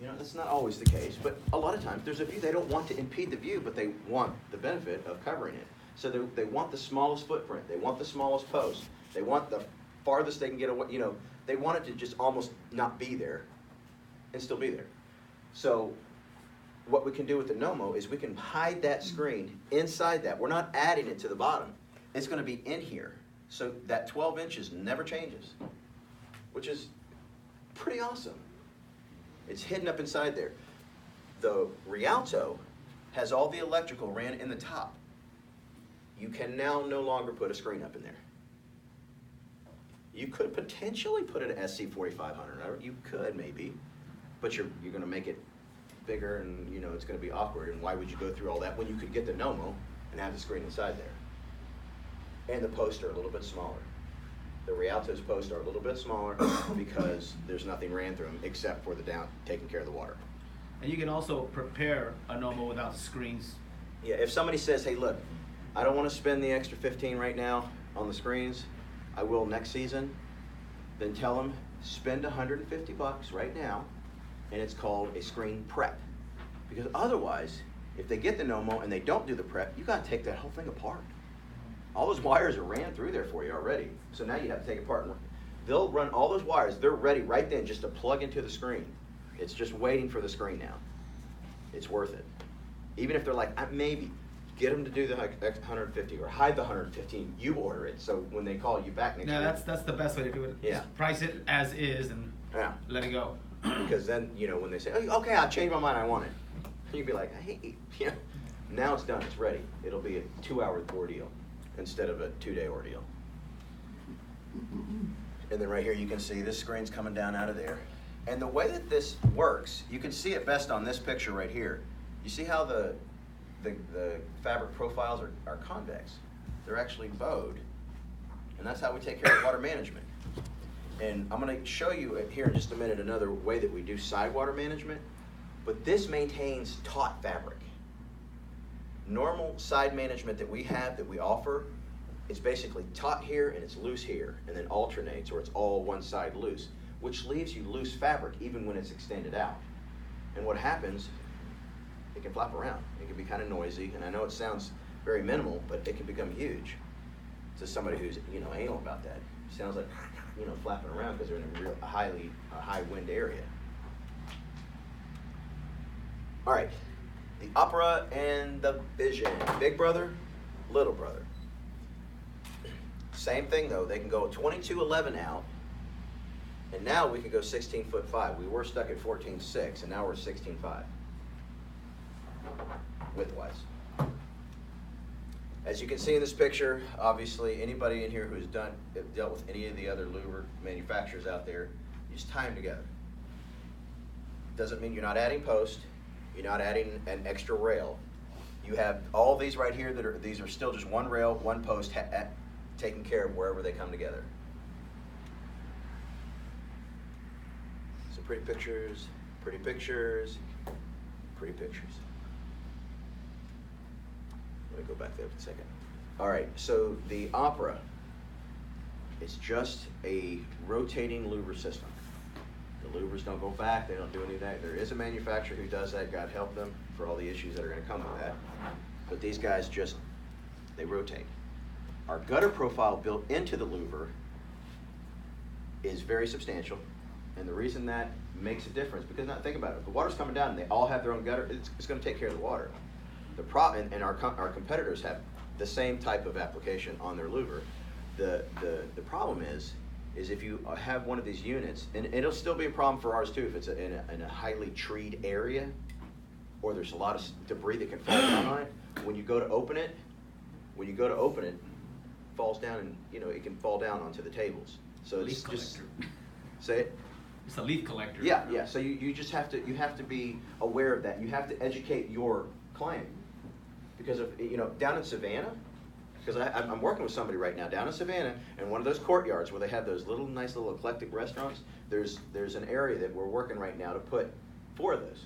You know, that's not always the case, but a lot of times there's a view, they don't want to impede the view, but they want the benefit of covering it. So they want the smallest footprint, they want the smallest post, they want the farthest they can get away, you know, they want it to just almost not be there and still be there. So what we can do with the Nomo is we can hide that screen inside that. We're not adding it to the bottom. It's going to be in here. So that 12 inches never changes, which is pretty awesome. It's hidden up inside there. The Rialto has all the electrical ran in the top. You can now no longer put a screen up in there. You could potentially put an SC4500. You could maybe, but you're going to make it bigger, and you know it's going to be awkward. And why would you go through all that when you could get the Nomo and have the screen inside there? And the posts are a little bit smaller. The Rialto's posts are a little bit smaller because there's nothing ran through them except for the down taking care of the water. And you can also prepare a Nomo without the screens. Yeah, if somebody says, hey, look, I don't want to spend the extra 15 right now on the screens, I will next season, then tell them spend 150 bucks right now, and it's called a screen prep. Because otherwise, if they get the Nomo and they don't do the prep, you got to take that whole thing apart. All those wires are ran through there for you already. So now you have to take it apart. And they'll run all those wires. They're ready right then just to plug into the screen. It's just waiting for the screen now. It's worth it. Even if they're like, maybe, get them to do the 150 or hide the 115. You order it. So when they call you back next week. That's the best way to do it. Yeah. Just price it as is and let it go. Because then, you know, when they say, oh, okay, I'll change my mind, I want it. You'd be like, hey, you know, now it's done, it's ready. It'll be a 2-hour ordeal instead of a 2-day ordeal. And then right here you can see this screen's coming down out of there. And the way that this works, you can see it best on this picture right here. You see how the fabric profiles are convex. They're actually bowed. And that's how we take care of water management. And I'm going to show you here in just a minute another way that we do side water management. But this maintains taut fabric. Normal side management that we have, that we offer, is basically taut here and it's loose here, and then alternates, or it's all one side loose, which leaves you loose fabric even when it's extended out. And what happens, it can flap around. It can be kind of noisy, and I know it sounds very minimal, but it can become huge to somebody who's, you know, anal about that. It sounds like, you know, flapping around because they're in a high wind area. All right, the Opera and the Vision. Big brother, little brother. Same thing though, they can go 22.11 out, and now we can go 16'5". We were stuck at 14.6, and now we're 16.5 widthwise. As you can see in this picture, obviously anybody in here who's dealt with any of the other louver manufacturers out there, you just tie them together. Doesn't mean you're not adding post, you're not adding an extra rail. You have all these right here these are still just one rail, one post taking care of wherever they come together. Some pretty pictures, pretty pictures, pretty pictures. Let me go back there for a second. All right, so the Opera is just a rotating louver system. The louvers don't go back, they don't do any of that. There is a manufacturer who does that, God help them for all the issues that are gonna come with that. But these guys they rotate. Our gutter profile built into the louver is very substantial. And the reason that makes a difference, because now think about it, if the water's coming down and they all have their own gutter, it's gonna take care of the water. And our competitors have the same type of application on their louver. The problem is if you have one of these units, and it'll still be a problem for ours too if it's in a highly treed area, or there's a lot of debris that can fall down on it. When you go to open it, it falls down, and you know it can fall down onto the tables. So it's just say it. It's a leaf collector. Yeah. So you just have to be aware of that. You have to educate your client. Because down in Savannah, because I'm working with somebody right now down in Savannah, and one of those courtyards where they have those nice little eclectic restaurants, there's an area that we're working right now to put 4 of those.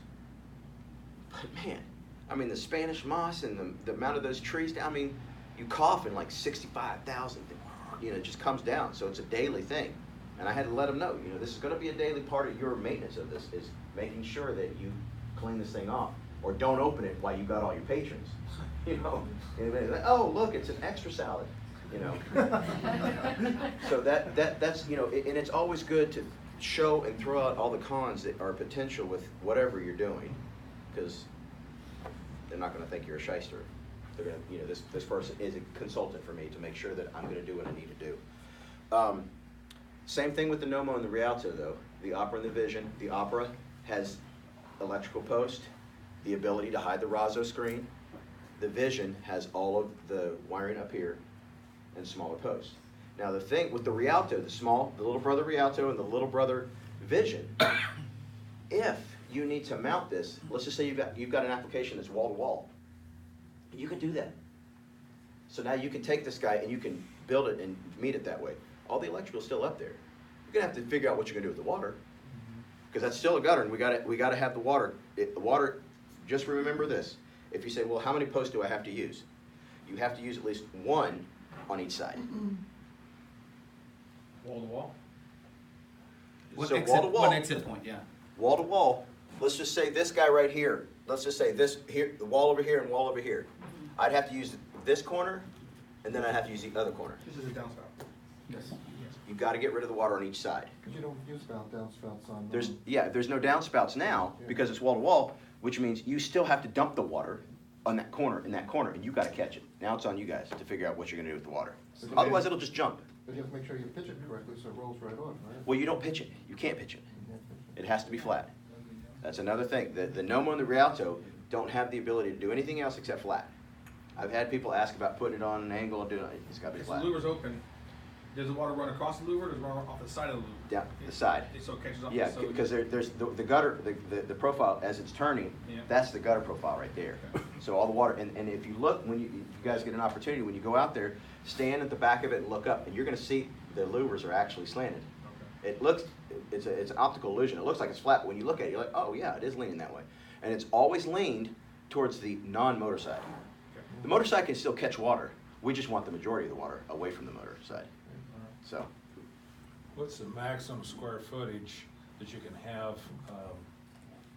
But man, I mean the Spanish moss and the amount of those trees down, I mean, you cough and like 65,000, just comes down. So it's a daily thing. And I had to let them know, this is gonna be a daily part of your maintenance of this, is making sure that you clean this thing off, or don't open it while you got all your patrons, And they're like, oh, look, it's an extra salad, So that's, and it's always good to show and throw out all the cons that are potential with whatever you're doing, because they're not gonna think you're a shyster. They're gonna, this person is a consultant for me to make sure that I'm gonna do what I need to do. Same thing with the Nomo and the Rialto though. The Opera and the Vision. The Opera has electrical post, the ability to hide the Razzo screen. The Vision has all of the wiring up here and smaller posts. Now the thing with the Rialto, the little brother Rialto and the little brother Vision, if you need to mount this, let's just say you've got an application that's wall to wall, you can do that. So now you can take this guy and you can build it and meet it that way. All the electrical's still up there. You're gonna have to figure out what you're gonna do with the water, because that's still a gutter, and we gotta have the water. The water. Just remember this: if you say, well, how many posts do I have to use? You have to use at least one on each side. Wall to wall? So wall to wall. One exit point, yeah. Wall to wall. Let's just say this guy right here. Let's just say this here, the wall over here and wall over here. I'd have to use this corner, and then I'd have to use the other corner. This is a downspout. Yes. You've got to get rid of the water on each side. Because you don't use downspouts on. There's no downspouts now because it's wall to wall, which means you still have to dump the water on that corner, and you got to catch it. Now it's on you guys to figure out what you're going to do with the water. Otherwise, it'll just jump. But you have to make sure you pitch it correctly so it rolls right on, right? Well, you don't pitch it. You can't pitch it. You can't pitch It has to be flat. That's another thing. The Nomo and the Rialto don't have the ability to do anything else except flat. I've had people ask about putting it on an angle and doing it. It's got to be If flat. the louver's open, does the water run across the louver or does it run off the side of the louver? Down the side. So it catches up. Yeah, so because there's the gutter, the profile as it's turning, Yeah. that's the gutter profile right there. Okay. So all the water, and if you look, if you guys get an opportunity, when you go out there, stand at the back of it and look up, and you're gonna see the louvers are actually slanted. Okay. It looks, it's an optical illusion. It looks like it's flat, but when you look at it, you're like, oh yeah, it is leaning that way. And it's always leaned towards the non-motor side. Okay. The motor side can still catch water. We just want the majority of the water away from the motor side. So, What's the maximum square footage that you can have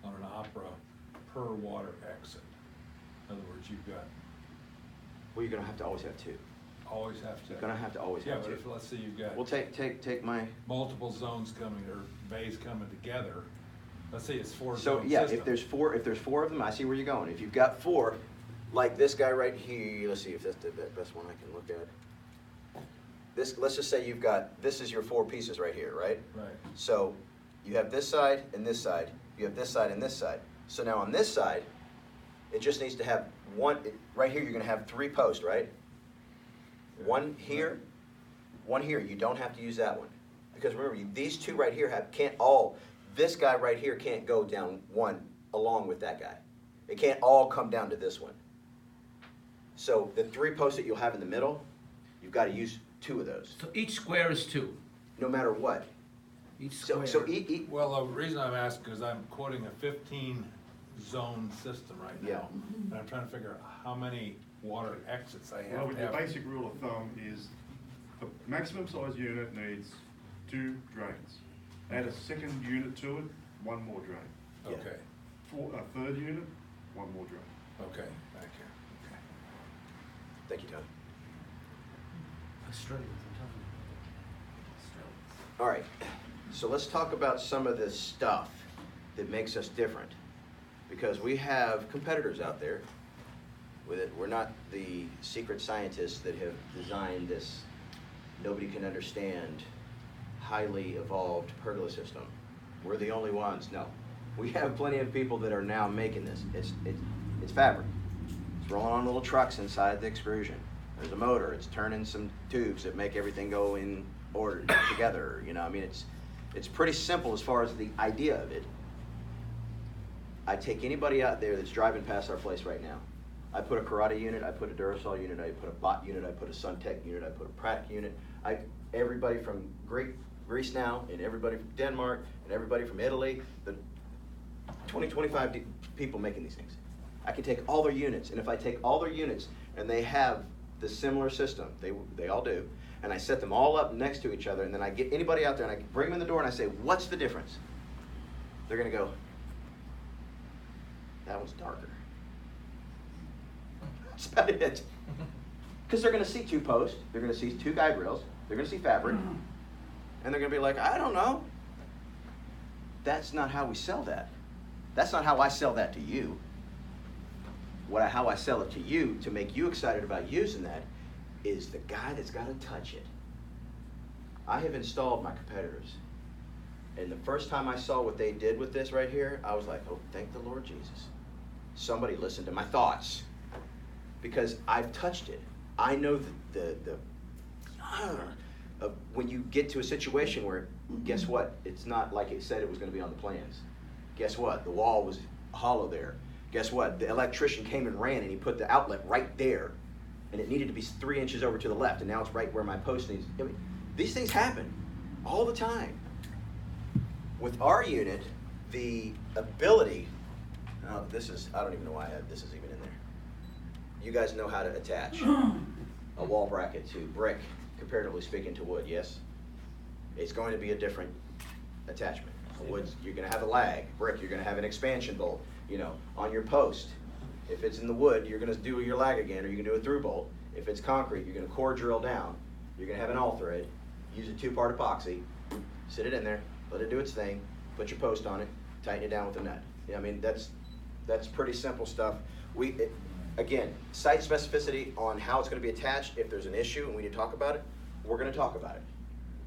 on an Opera per water exit? In other words, you've got, well, you're gonna have to always have two. always have to. You're gonna have to always Yeah, have but two. if, let's say you've got Well, take my, multiple zones coming, or bays coming together, let's say it's four so zone yeah, system. if there's four of them, I see where you're going. If you've got four, like this guy right here, let's see if that's the best one I can look at. This, let's just say this is your four pieces right here, right? Right, So you have this side and this side, you have this side and this side. So now on this side, it just needs to have one, right here you're gonna have three posts, right? One here, you don't have to use that one. Because remember, these two right here this guy right here can't go down one along with that guy. It can't all come down to this one. So the three posts that you'll have in the middle, you've gotta use two of those, So each square is two. no matter what. Each So, square. so each, well, the reason I'm asking is I'm quoting a 15 zone system right Yeah. now. And I'm trying to figure out how many water exits I Well, have with to your have. basic rule of thumb is the maximum size unit needs 2 drains. Add a second unit to it, 1 more drain. Yeah. Okay, For a third unit, 1 more drain. okay, thank you. Okay. thank you, Tony. Australians, I'm telling you. Australians. All right, so let's talk about some of the stuff that makes us different. Because we have competitors out there with it. We're not the secret scientists that have designed this nobody can understand, highly evolved pergola system. We're the only ones. No, we have plenty of people that are now making this. It's fabric. It's rolling on little trucks inside the extrusion. There's a motor. It's turning some tubes that make everything go in order together. I mean, it's pretty simple as far as the idea of it. I take anybody out there that's driving past our place right now. I put a Karate unit, I put a Duracell unit, I put a Bot unit, I put a Suntech unit, I put a Pratt unit. Everybody from Greece now, and everybody from Denmark, and everybody from Italy, the 20, 25 people making these things. I can take all their units, and if I take all their units and they have the similar system, they all do, and I set them all up next to each other, and then I get anybody out there and I bring them in the door and I say, what's the difference? They're gonna go, that one's darker. That's about it. Because they're gonna see 2 posts, they're gonna see 2 guide rails, they're gonna see fabric, and they're gonna be like, I don't know. That's not how we sell that. That's not how I sell that to you. How I sell it to you to make you excited about using that is the guy that's got to touch it. I have installed my competitors, and the first time I saw what they did with this right here, I was like, oh, thank the Lord Jesus. Somebody listened to my thoughts, because I've touched it. I know when you get to a situation where, guess what? It's not like it said it was going to be on the plans. Guess what? The wall was hollow there. Guess what? The electrician came and ran, and he put the outlet right there, and it needed to be 3 inches over to the left, and now it's right where my post needs. I mean, these things happen all the time. With our unit, the ability, I don't even know why this is even in there. You guys know how to attach a wall bracket to brick, comparatively speaking to wood, yes? It's going to be a different attachment. Wood, you're going to have a lag. Brick, you're going to have an expansion bolt. On your post, if it's in the wood, you're going to do your lag again, or you can do a through bolt. If it's concrete, you're going to core drill down. You're going to have an all thread. Use a 2-part epoxy. Sit it in there. Let it do its thing. Put your post on it. Tighten it down with a nut. I mean, that's pretty simple stuff. Again, site specificity on how it's going to be attached. If there's an issue and we need to talk about it, we're going to talk about it,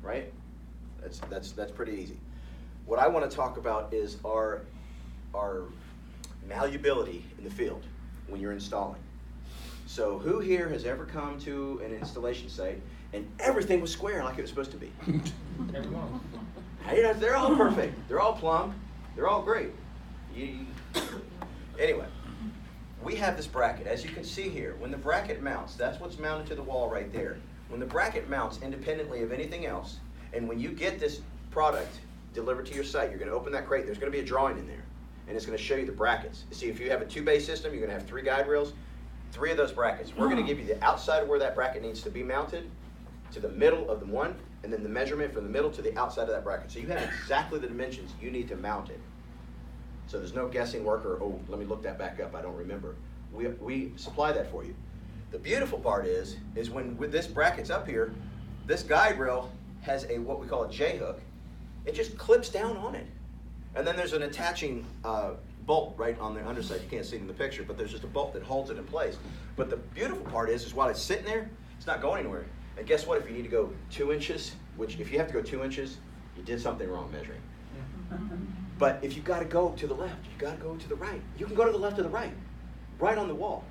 right? That's pretty easy. What I want to talk about is our malleability in the field when you're installing. So who here has ever come to an installation site and everything was square like it was supposed to be? Everyone. Hey, they're all perfect. They're all plumb. They're all great. Anyway, we have this bracket. As you can see here, when the bracket mounts, that's what's mounted to the wall right there. When the bracket mounts independently of anything else, and when you get this product delivered to your site, you're going to open that crate. There's going to be a drawing in there, and it's going to show you the brackets. See, if you have a 2-bay system, you're going to have 3 guide rails, 3 of those brackets. We're going to give you the outside of where that bracket needs to be mounted, to the middle of the one, and then the measurement from the middle to the outside of that bracket. So you have exactly the dimensions you need to mount it. So there's no guessing work or, oh, let me look that back up, I don't remember. We supply that for you. The beautiful part is when with this bracket's up here, this guide rail has what we call a J-hook. It just clips down on it. And then there's an attaching bolt right on the underside. You can't see it in the picture, but there's just a bolt that holds it in place. But the beautiful part is while it's sitting there, it's not going anywhere. And guess what? If you need to go 2 inches, which if you have to go 2 inches, you did something wrong measuring. But if you got to go to the left, you got to go to the right. You can go to the left or the right on the wall.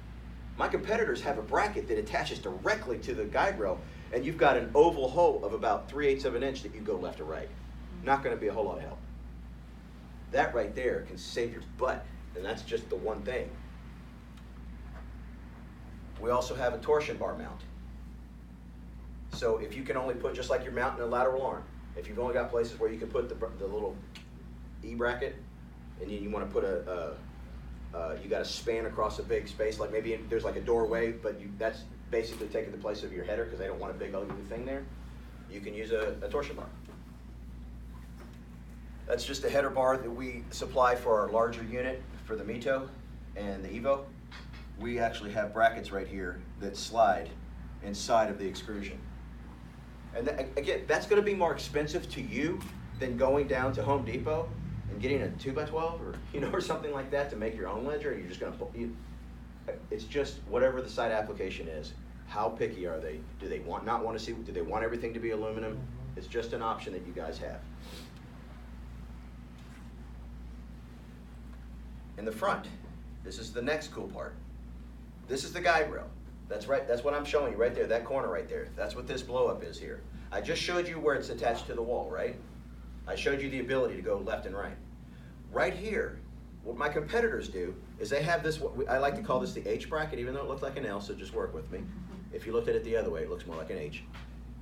My competitors have a bracket that attaches directly to the guide rail, and you've got an oval hole of about 3/8 of an inch that you go left or right. Not going to be a whole lot of help. That right there can save your butt, and that's just the one thing. We also have a torsion bar mount. So if you can only put, just like you're mounting a lateral arm, if you've only got places where you can put the little E-bracket, and you want to put you got to span across a big space, like maybe there's like a doorway, but that's basically taking the place of your header because they don't want a big ugly thing there. You can use a torsion bar. That's just a header bar that we supply for our larger unit for the Mito and the Evo. We actually have brackets right here that slide inside of the extrusion. And again, that's going to be more expensive to you than going down to Home Depot and getting a 2x12 or or something like that to make your own ledger. And you're just going to it's just whatever the site application is. How picky are they? Do they not want to see? Do they want everything to be aluminum? It's just an option that you guys have. In the front, this is the next cool part. This is the guide rail. That's right, that's what I'm showing you right there, that corner right there. That's what this blow up is here. I just showed you where it's attached to the wall, right? I showed you the ability to go left and right. Right here, what my competitors do is they have this, I like to call this the H bracket, even though it looks like an L, so just work with me. If you looked at it the other way, it looks more like an H.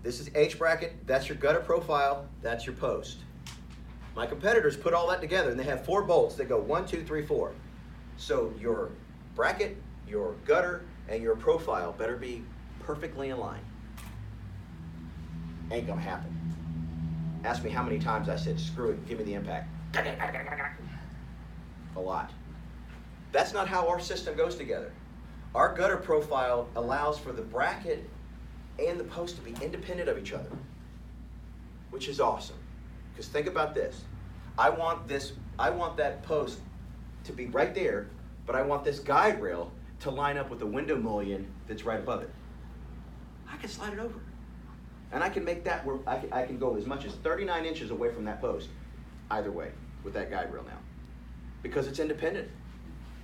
This is H bracket, that's your gutter profile, that's your post. My competitors put all that together and they have 4 bolts that go 1, 2, 3, 4. So your bracket, your gutter, and your profile better be perfectly in line. Ain't gonna happen. Ask me how many times I said, screw it, give me the impact. A lot. That's not how our system goes together. Our gutter profile allows for the bracket and the post to be independent of each other, which is awesome. Because think about this. I want that post to be right there, but I want this guide rail to line up with the window mullion that's right above it. I can slide it over. And I can make that where I can go as much as 39 inches away from that post, either way, with that guide rail now. Because it's independent.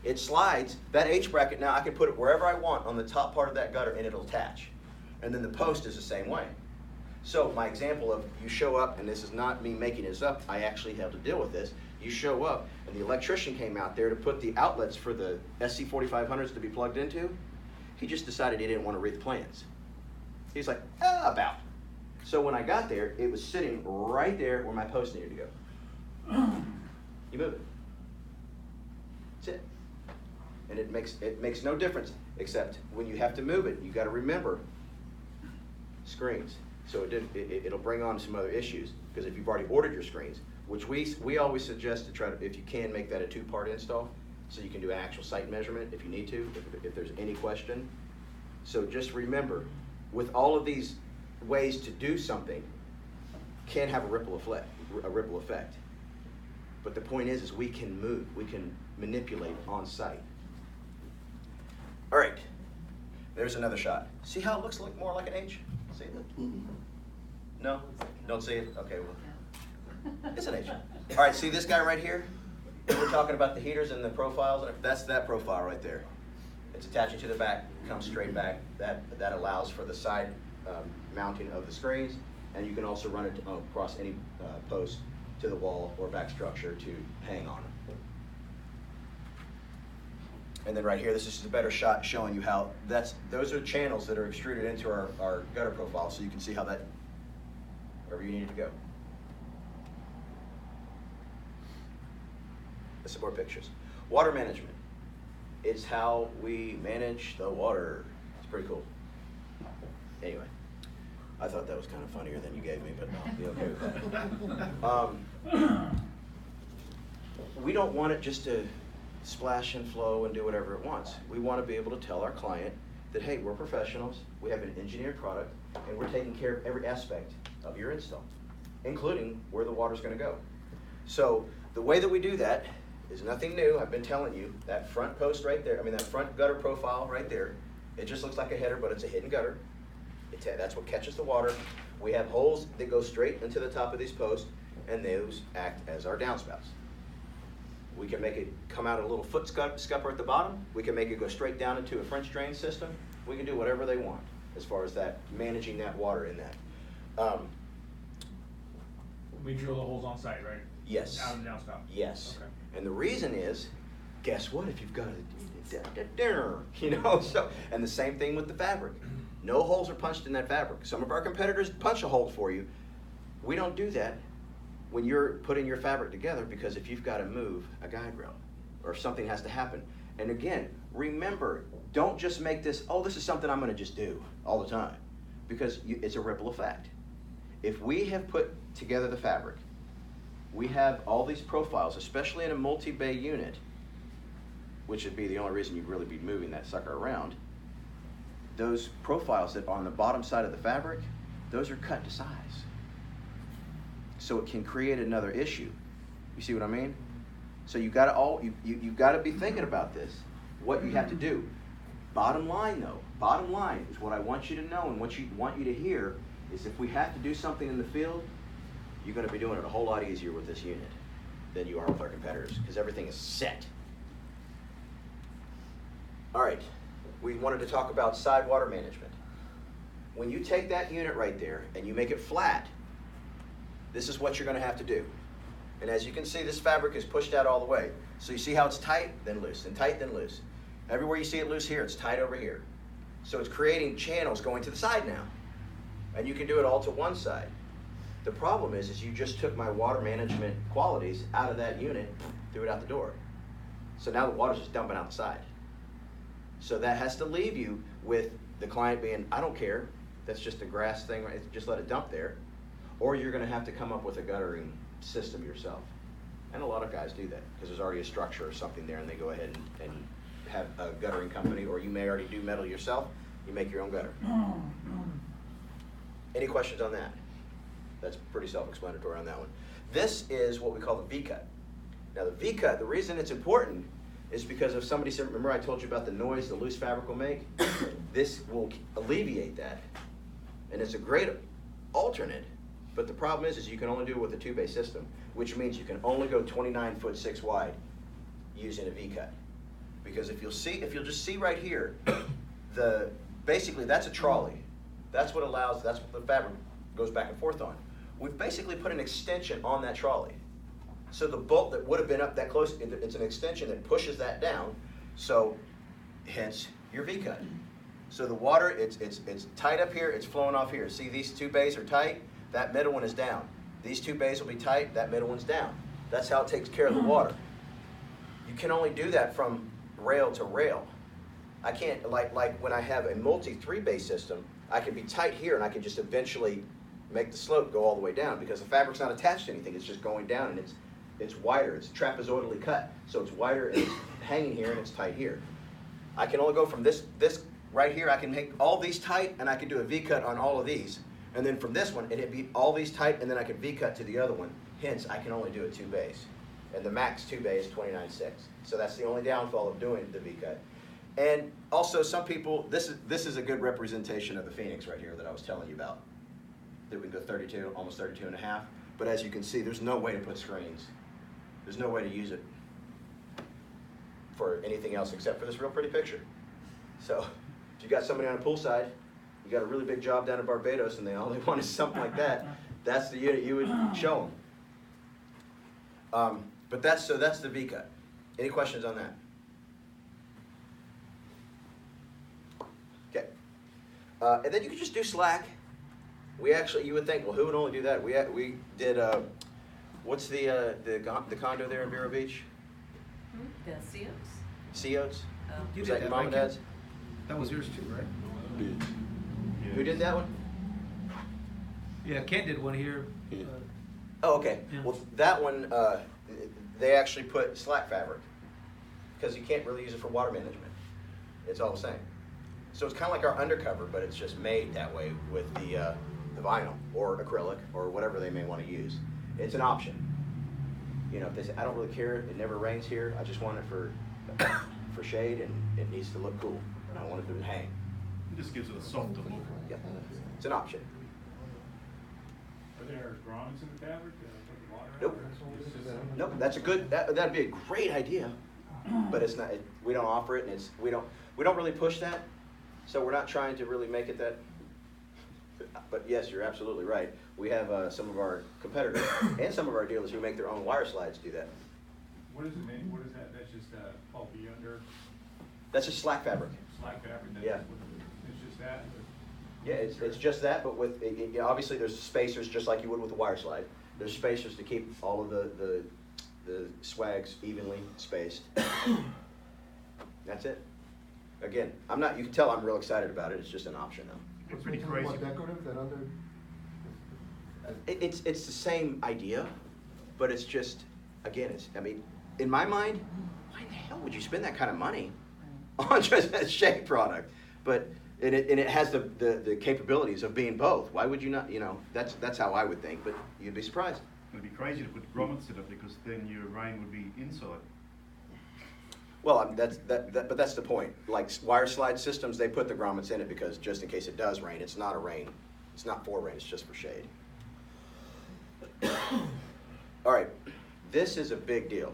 It slides, that H bracket now, I can put it wherever I want on the top part of that gutter and it'll attach. And then the post is the same way. So my example of you show up, and this is not me making this up, I actually have to deal with this. You show up and the electrician came out there to put the outlets for the SC4500s to be plugged into. He just decided he didn't want to read the plans. He's like, about. So when I got there, it was sitting right there where my post needed to go. You move it. That's it. And it makes no difference, except when you have to move it, you got to remember screens. So it'll bring on some other issues, because if you've already ordered your screens, which we always suggest to try to, if you can, make that a 2-part install, so you can do an actual site measurement if you need to, if there's any question. So just remember, with all of these ways to do something, can have a ripple effect. But the point is we can move, we can manipulate on site. All right, there's another shot. See how it looks more like an H? See it? No? Don't see it? Okay, well, it's an H. All right, see this guy right here? We're talking about the heaters and the profiles. That's that profile right there. It's attaching to the back, comes straight back. That allows for the side mounting of the screens, and you can also run it across any post to the wall or back structure to hang on. And then right here, this is a better shot showing you how those are channels that are extruded into our gutter profile, so you can see how that, wherever you need it to go. There's some more pictures. Water management. It's how we manage the water. It's pretty cool. Anyway, I thought that was kind of funnier than you gave me, but no, be okay with that. We don't want it just to splash and flow and do whatever it wants. We want to be able to tell our client that, hey, we're professionals, we have an engineered product, and we're taking care of every aspect of your install, including where the water's going to go. So the way that we do that is nothing new. I've been telling you, that front post right there, that front gutter profile right there, it just looks like a header, but it's a hidden gutter. That's what catches the water. We have holes that go straight into the top of these posts, and those act as our downspouts. We can make it come out a little foot scupper at the bottom. We can make it go straight down into a French drain system. We can do whatever they want as far as that, managing that water in that. We drill the holes on site, right? Yes. Out and downspout. Yes. Okay. And the reason is, guess what? If you've got so, and the same thing with the fabric. No holes are punched in that fabric. Some of our competitors punch a hole for you. We don't do that when you're putting your fabric together, because if you've got to move a guide rail or if something has to happen. And again, remember, don't just make this, oh, this is something I'm going to just do all the time, because it's a ripple effect. If we have put together the fabric, we have all these profiles, especially in a multi-bay unit, which would be the only reason you'd really be moving that sucker around. Those profiles that are on the bottom side of the fabric, those are cut to size. So it can create another issue. You see what I mean? So you've got to be thinking about this, what you have to do. Bottom line though, bottom line is what I want you to know and what want you to hear is, if we have to do something in the field, you're going to be doing it a whole lot easier with this unit than you are with our competitors, because everything is set. All right, we wanted to talk about side water management. When you take that unit right there and you make it flat, this is what you're going to have to do. And as you can see, this fabric is pushed out all the way. So you see how it's tight, then loose, then tight, then loose. Everywhere you see it loose here, it's tight over here. So it's creating channels going to the side now. And you can do it all to one side. The problem is you just took my water management qualities out of that unit, threw it out the door. So now the water's just dumping out the side. So that has to leave you with the client being, I don't care, that's just a grass thing, right? Just let it dump there. Or you're gonna have to come up with a guttering system yourself. And a lot of guys do that, because there's already a structure or something there, and they go ahead and have a guttering company, or you may already do metal yourself, you make your own gutter. Any questions on that? That's pretty self-explanatory on that one. This is what we call the V-cut. Now the V-cut, the reason it's important is because if somebody said, remember I told you about the noise the loose fabric will make? This will alleviate that. And it's a great alternate, but the problem is you can only do it with a 2-bay system, which means you can only go 29 foot 6 wide using a V-cut. Because if you'll just see right here, basically that's a trolley. That's what the fabric goes back and forth on. We've basically put an extension on that trolley. So the bolt that would have been up that close, it's an extension that pushes that down, so hence your V-cut. So the water, it's tight up here, it's flowing off here. See, these 2 bays are tight, that middle one is down. These 2 bays will be tight, that middle one's down. That's how it takes care of the water. You can only do that from rail to rail. I can't, like when I have a multi 3-bay system, I can be tight here and I can just eventually make the slope go all the way down, because the fabric's not attached to anything, it's just going down, and it's wider, it's trapezoidally cut, so it's wider and it's hanging here and it's tight here. I can only go from this right here, I can make all these tight, and I can do a V-cut on all of these, and then from this one, it'd be all these tight, and then I can V-cut to the other one. Hence, I can only do it 2 bays. And the max 2 bay is 29.6. So that's the only downfall of doing the V-cut. And also, some people, this is a good representation of the Phoenix right here that I was telling you about. That we can go 32, almost 32 and a half. But as you can see, there's no way to put screens. There's no way to use it for anything else except for this real pretty picture. So if you got somebody on a poolside, you got a really big job down in Barbados, and all they want is something like that, that's the unit you would show them. But that's the V-cut. Any questions on that? Okay. And then you can just do slack. You would think, well, who would only do that? We did, what's the condo there in Vero Beach? The CEOs? CEOs? You Was did that your that, mom right, and Ken? dad's? That was yours too, right? Who did that one? Yeah, Kent did one here. Oh, okay. Yeah. Well, that one, they actually put slack fabric, because you can't really use it for water management. It's all the same. So it's kind of like our undercover, but it's just made that way with the vinyl or acrylic or whatever they may want to use. It's an option. You know, if they say, I don't really care, it never rains here, I just want it for shade, and it needs to look cool, and I want it to hang. It just gives it a softer look. Yeah, it's an option. Are there grommets in the fabric to put the water out? Nope. Nope, that's a good, that'd be a great idea, but it's not, we don't offer it, and we don't really push that, so we're not trying to really make it that, but yes, you're absolutely right. We have some of our competitors and some of our dealers who make their own wire slides do that. What does it mean? What is that? That's just pulpy under That's just slack fabric. slack fabric? That's Yeah. It's just that? Yeah, it's just that, but with, obviously there's spacers just like you would with a wire slide. There's spacers to keep all of the swags evenly spaced. That's it. Again, you can tell I'm real excited about it, it's just an option though. It's pretty More crazy. decorative than under? It's the same idea, but it's just, again, in my mind, why in the hell would you spend that kind of money on just a shade product? But, and it has the capabilities of being both. Why would you not, that's how I would think, but you'd be surprised. It'd be crazy to put grommets in it, because then your rain would be inside. Well, but that's the point. Like wire slide systems, they put the grommets in it because just in case it does rain, it's not for rain, it's just for shade. All right, this is a big deal.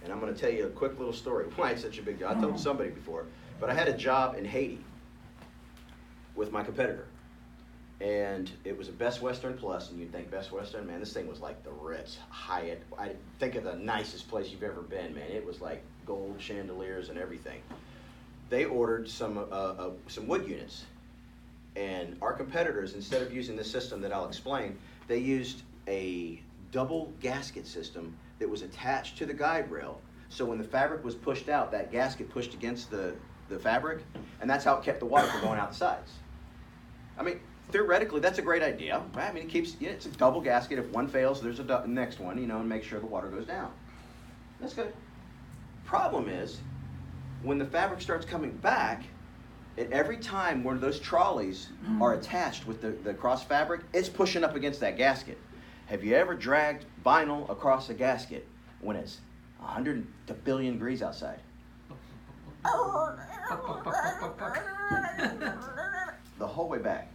And I'm gonna tell you a quick little story why it's such a big deal. I told somebody before, but I had a job in Haiti with my competitor. And it was a Best Western Plus, and you'd think Best Western, man, this thing was like the Ritz, Hyatt. I think of the nicest place you've ever been, man. It was like gold chandeliers and everything. They ordered some wood units, and our competitors, instead of using this system that I'll explain, they used a double gasket system that was attached to the guide rail. So when the fabric was pushed out, that gasket pushed against the fabric, and that's how it kept the water from going out the sides. I mean, theoretically, that's a great idea, right? I mean, it keeps, it's a double gasket. If one fails, there's a next one, you know, and make sure the water goes down. That's good. Problem is, when the fabric starts coming back, at every time where those trolleys are attached with the cross fabric, it's pushing up against that gasket. Have you ever dragged vinyl across a gasket when it's 100 billion degrees outside? The whole way back.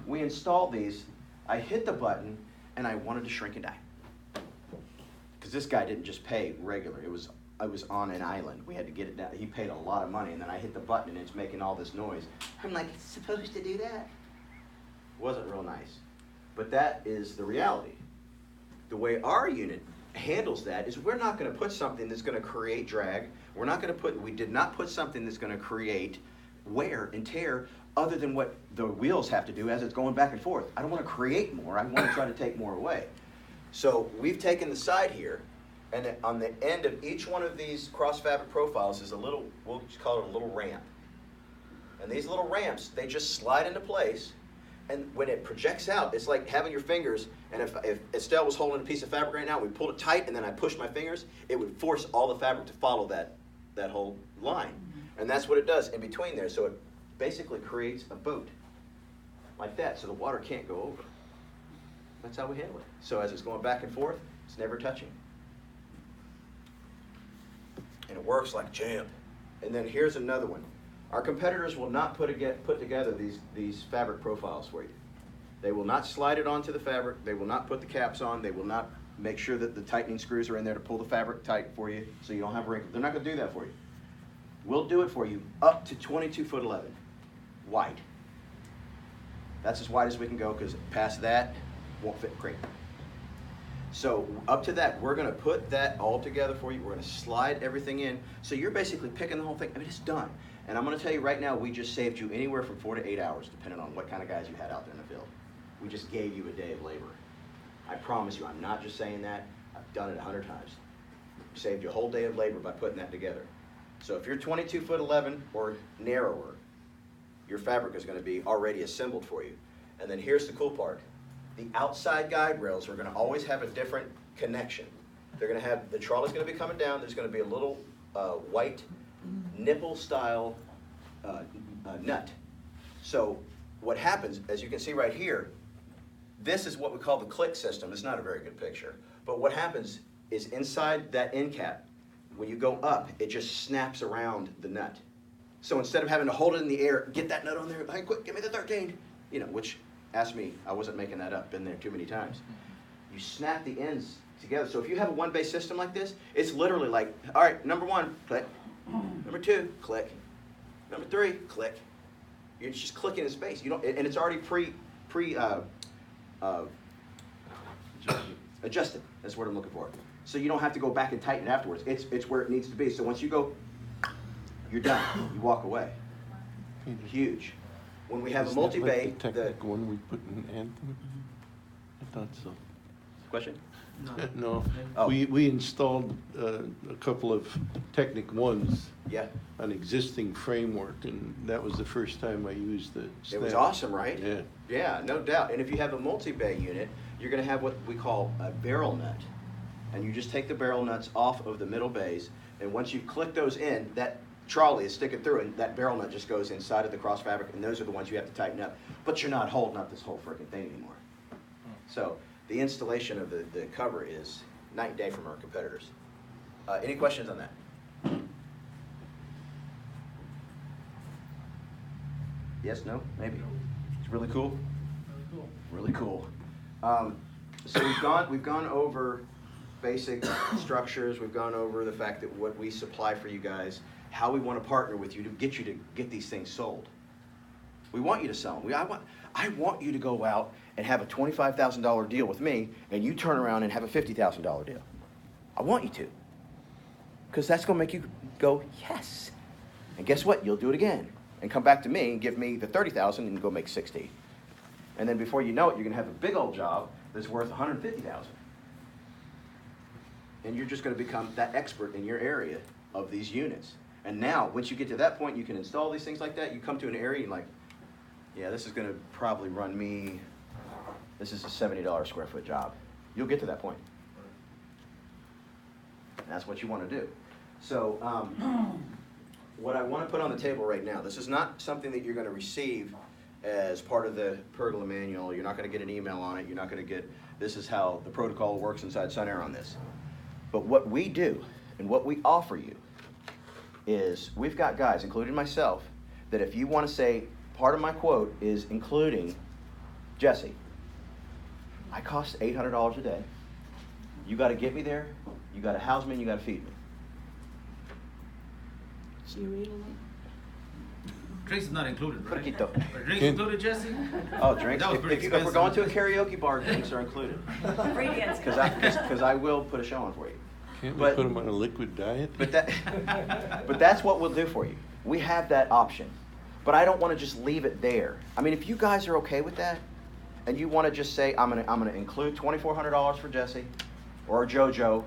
We installed these, I hit the button, and I wanted to shrink and die. Because this guy didn't just pay regular, I was on an island. We had to get it down. He paid a lot of money, and then I hit the button, and it's making all this noise. I'm like, it's supposed to do that? Wasn't real nice. But that is the reality. The way our unit handles that is we're not going to put something that's going to create drag. We did not put something that's going to create wear and tear other than what the wheels have to do as it's going back and forth. I don't want to create more. I want to try to take more away. So we've taken the side here, and on the end of each one of these cross fabric profiles is a little, we'll just call it a little ramp. And these little ramps, they just slide into place, and when it projects out, it's like having your fingers, and if Estelle was holding a piece of fabric right now, we pulled it tight, and then I pushed my fingers, it would force all the fabric to follow that whole line. And that's what it does in between there. So it basically creates a boat like that, so the water can't go over. That's how we handle it. So as it's going back and forth, it's never touching. And it works like jam. And then here's another one. Our competitors will not put together these fabric profiles for you. They will not slide it onto the fabric. They will not put the caps on. They will not make sure that the tightening screws are in there to pull the fabric tight for you so you don't have wrinkles. They're not going to do that for you. We'll do it for you up to 22'11" wide. That's as wide as we can go because past that won't fit crate. So up to that, we're going to put that all together for you. We're going to slide everything in. So you're basically picking the whole thing. I mean, it's done. And I'm going to tell you right now, we just saved you anywhere from 4 to 8 hours, depending on what kind of guys you had out there in the field. We just gave you a day of labor. I promise you, I'm not just saying that. I've done it 100 times. Saved you a whole day of labor by putting that together. So if you're 22'11" or narrower, your fabric is going to be already assembled for you. And then here's the cool part. The outside guide rails are going to always have a different connection. They're going to have, the trolley's going to be coming down. There's going to be a little white nipple style nut. So what happens, as you can see right here, this is what we call the click system. It's not a very good picture. But what happens is inside that end cap, when you go up, it just snaps around the nut. So instead of having to hold it in the air, get that nut on there, hey, quick, give me the 13, you know, which, ask me, I wasn't making that up, been there too many times. You snap the ends together. So if you have a one-base system like this, it's literally like, all right, number 1, click. Number 2, click. Number 3, click. You're just clicking in space. You don't, and it's already adjusted. That's what I'm looking for. So you don't have to go back and tighten it afterwards. It's where it needs to be. So once you go, you're done. You walk away. Huge. When we have a multi-bay, the technical one we put in Anthem? I thought so. Question? No, Oh. we installed a couple of Technic ones Yeah. on existing framework, and that was the first time I used the It was snap. awesome, right? Yeah. Yeah, no doubt. And if you have a multi-bay unit, you're going to have what we call a barrel nut. And you just take the barrel nuts off of the middle bays, and once you click those in, that trolley is sticking through, and that barrel nut just goes inside of the cross fabric, and those are the ones you have to tighten up. But you're not holding up this whole freaking thing anymore. So the installation of the cover is night and day from our competitors. Any questions on that? Yes, no, maybe? It's really cool? Really cool. So we've gone over basic structures. We've gone over the fact that what we supply for you guys, how we want to partner with you to get these things sold. We want you to sell them. I want you to go out and have a $25,000 deal with me, and you turn around and have a $50,000 deal. I want you to, because that's going to make you go, yes. And guess what? You'll do it again, and come back to me and give me the $30,000 and go make 60. And then before you know it, you're going to have a big old job that's worth $150,000. And you're just going to become that expert in your area of these units. And now, once you get to that point, you can install these things like that. You come to an area and you're like, yeah, this is gonna probably run me, this is a $70 square foot job. You'll get to that point. And that's what you wanna do. So, what I wanna put on the table right now, this is not something that you're gonna receive as part of the Pergola manual. You're not gonna get an email on it. You're not gonna get, this is how the protocol works inside Sunair on this. But what we do and what we offer you is we've got guys, including myself, that if you want to say part of my quote is including Jesse, I cost $800 a day. You got to get me there. You got to house me. And you got to feed me. Drinks is not included, right? Poquito. Are drinks included, Jesse? Oh, drinks. That was pretty If we're going to a expensive. karaoke bar, drinks are included. Free dance. Because I will put a show on for you. Can't we But- put them on a liquid diet? But that's what we'll do for you. We have that option. But I don't want to just leave it there. I mean, if you guys are okay with that, and you want to just say, I'm gonna include $2,400 for Jesse, or JoJo,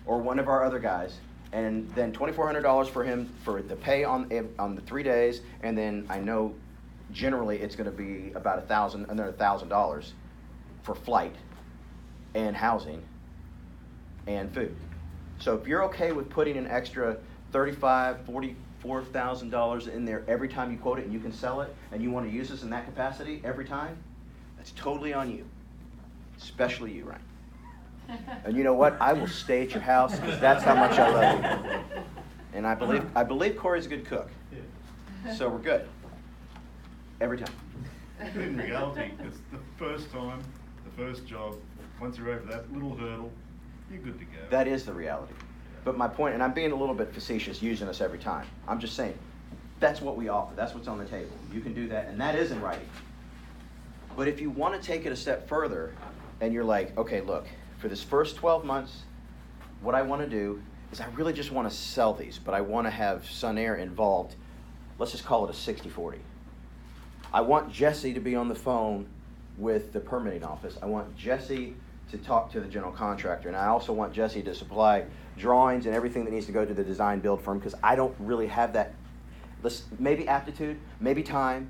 or one of our other guys, and then $2,400 for him for the pay on the 3 days, and then I know generally it's going to be about another $1,000 for flight and housing and food. So if you're okay with putting an extra $35,000, $44,000 in there every time you quote it and you can sell it, and you want to use this in that capacity every time, that's totally on you, especially you, Ryan. And you know what? I will stay at your house because that's how much I love you. And I believe Corey's a good cook, so we're good every time. In reality, it's the first time, the first job, once you're over that little hurdle, you're good to go. That is the reality. But my point, and I'm being a little bit facetious using us every time. I'm just saying, that's what we offer. That's what's on the table. You can do that, and that is in writing. But if you want to take it a step further, and you're like, okay, look, for this first 12 months, what I want to do is I really just want to sell these, but I want to have Sunair involved. Let's just call it a 60-40. I want Jesse to be on the phone with the permitting office. I want Jesse to talk to the general contractor, and I also want Jesse to supply drawings and everything that needs to go to the design build firm, because I don't really have that, maybe aptitude, maybe time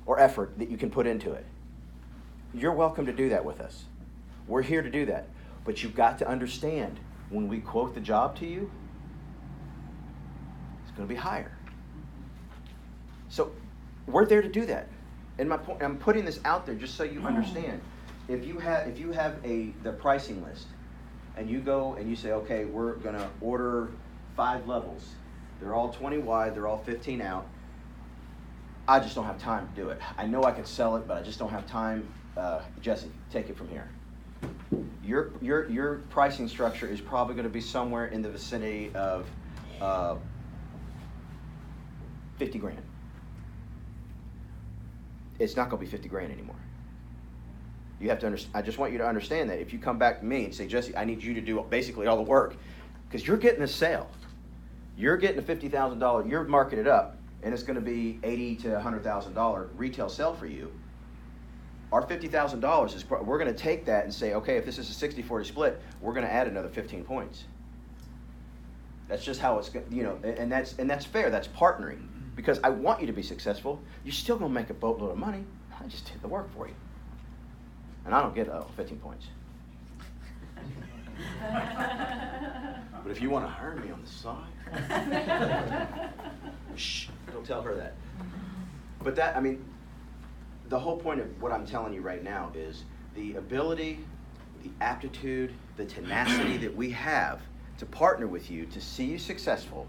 or effort that you can put into it. You're welcome to do that with us. We're here to do that. But you've got to understand, when we quote the job to you, it's going to be higher. So we're there to do that. And my point, I'm putting this out there just so you understand. If you have the pricing list, and you go and you say, okay, we're going to order 5 levels. They're all 20 wide. They're all 15 out. I just don't have time to do it. I know I could sell it, but I just don't have time. Jesse, take it from here. Your pricing structure is probably going to be somewhere in the vicinity of 50 grand. It's not going to be 50 grand anymore. You have to understand. I just want you to understand that if you come back to me and say, Jesse, I need you to do basically all the work, because you're getting a sale. You're getting a $50,000. You're marking it up, and it's going to be $80,000 to $100,000 retail sale for you. Our $50,000 is, we're going to take that and say, okay, if this is a 60-40 split, we're going to add another 15 points. That's just how it's, and that's fair. That's partnering, because I want you to be successful. You're still going to make a boatload of money. I just did the work for you, and I don't get 15 points. But if you want to hire me on the side, shh, don't tell her that. But that, I mean, the whole point of what I'm telling you right now is the ability, the aptitude, the tenacity that we have to partner with you to see you successful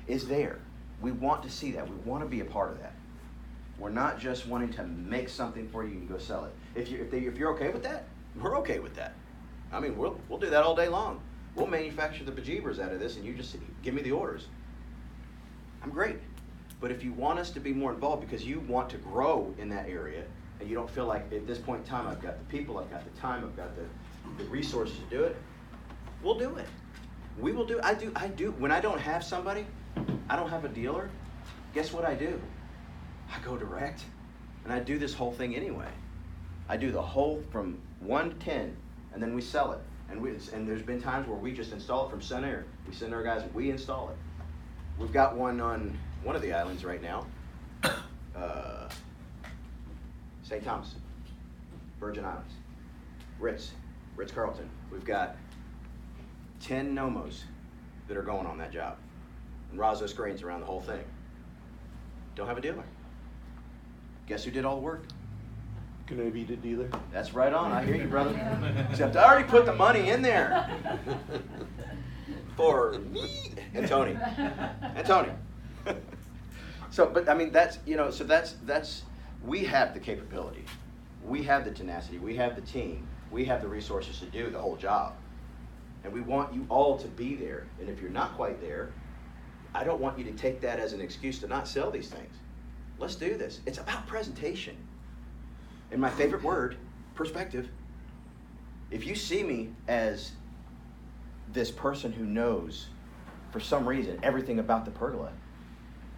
is there. We want to see that. We want to be a part of that. We're not just wanting to make something for you and go sell it. If you're okay with that, we're okay with that. I mean, we'll do that all day long. We'll manufacture the bejeebers out of this, and you just give me the orders. I'm great. But if you want us to be more involved because you want to grow in that area, and you don't feel like at this point in time I've got the people, I've got the time, I've got the resources to do it, we'll do it. We will do. I do. When I don't have somebody, I don't have a dealer, guess what I do? I go direct, and I do this whole thing anyway. I do the whole from 1 to 10, and then we sell it. And there's been times where we just install it from Sunair. We send our guys and we install it. We've got one on one of the islands right now. St. Thomas, Virgin Islands, Ritz-Carlton. We've got 10 Nomos that are going on that job. And Razzo Screens around the whole thing. Don't have a dealer. Guess who did all the work? Can I be the dealer? That's right on, I hear you, brother. Except I already put the money in there. For me and Tony. And Tony. So, but I mean, that's, you know, so that's, we have the capability. We have the tenacity, we have the team, we have the resources to do the whole job. And we want you all to be there. And if you're not quite there, I don't want you to take that as an excuse to not sell these things. Let's do this. It's about presentation. And my favorite word, perspective. If you see me as this person who knows, for some reason, everything about the pergola,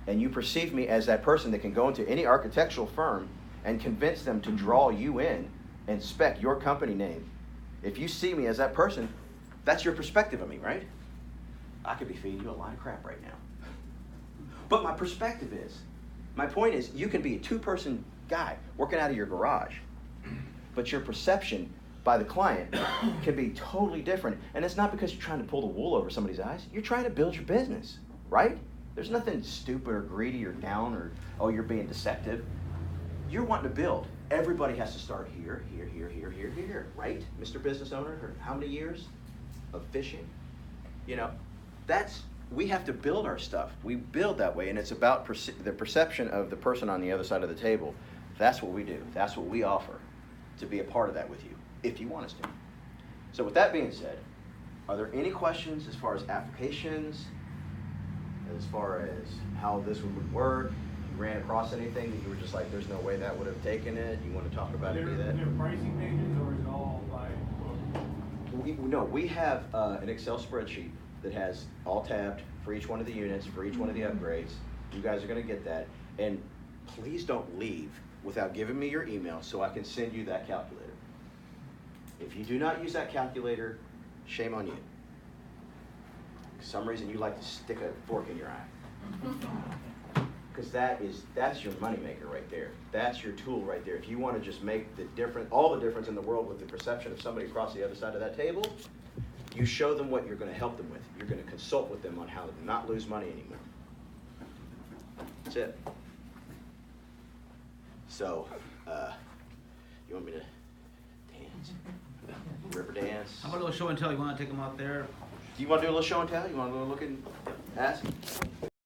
and you perceive me as that person that can go into any architectural firm and convince them to draw you in and spec your company name, if you see me as that person, that's your perspective of me, right? I could be feeding you a line of crap right now. But my perspective is, my point is, you can be a two-person guy working out of your garage, but your perception by the client can be totally different. And it's not because you're trying to pull the wool over somebody's eyes. You're trying to build your business, right? There's nothing stupid or greedy or down or, oh, you're being deceptive. You're wanting to build. Everybody has to start here, right? Mr. Business Owner, for how many years of fishing? You know, we have to build our stuff. We build that way, and it's about the perception of the person on the other side of the table. That's what we do. That's what we offer, to be a part of that with you, if you want us to. So with that being said, are there any questions as far as applications, as far as how this would work? You ran across anything that you were just like, there's no way that would have taken it? You want to talk about any of that? Are there pricing pages, or is it all by book? We have an Excel spreadsheet that has all tabbed for each one of the units, for each one of the upgrades. You guys are going to get that. And please don't leave without giving me your email so I can send you that calculator. If you do not use that calculator, shame on you. For some reason you like to stick a fork in your eye. Because that's your moneymaker right there. That's your tool right there. If you want to just make all the difference in the world with the perception of somebody across the other side of that table, you show them what you're going to help them with. You're going to consult with them on how to not lose money anymore. That's it. So, you want me to dance? River dance? How about a little show and tell? You want to take them out there? Do you want to do a little show and tell? You want to go look and ask?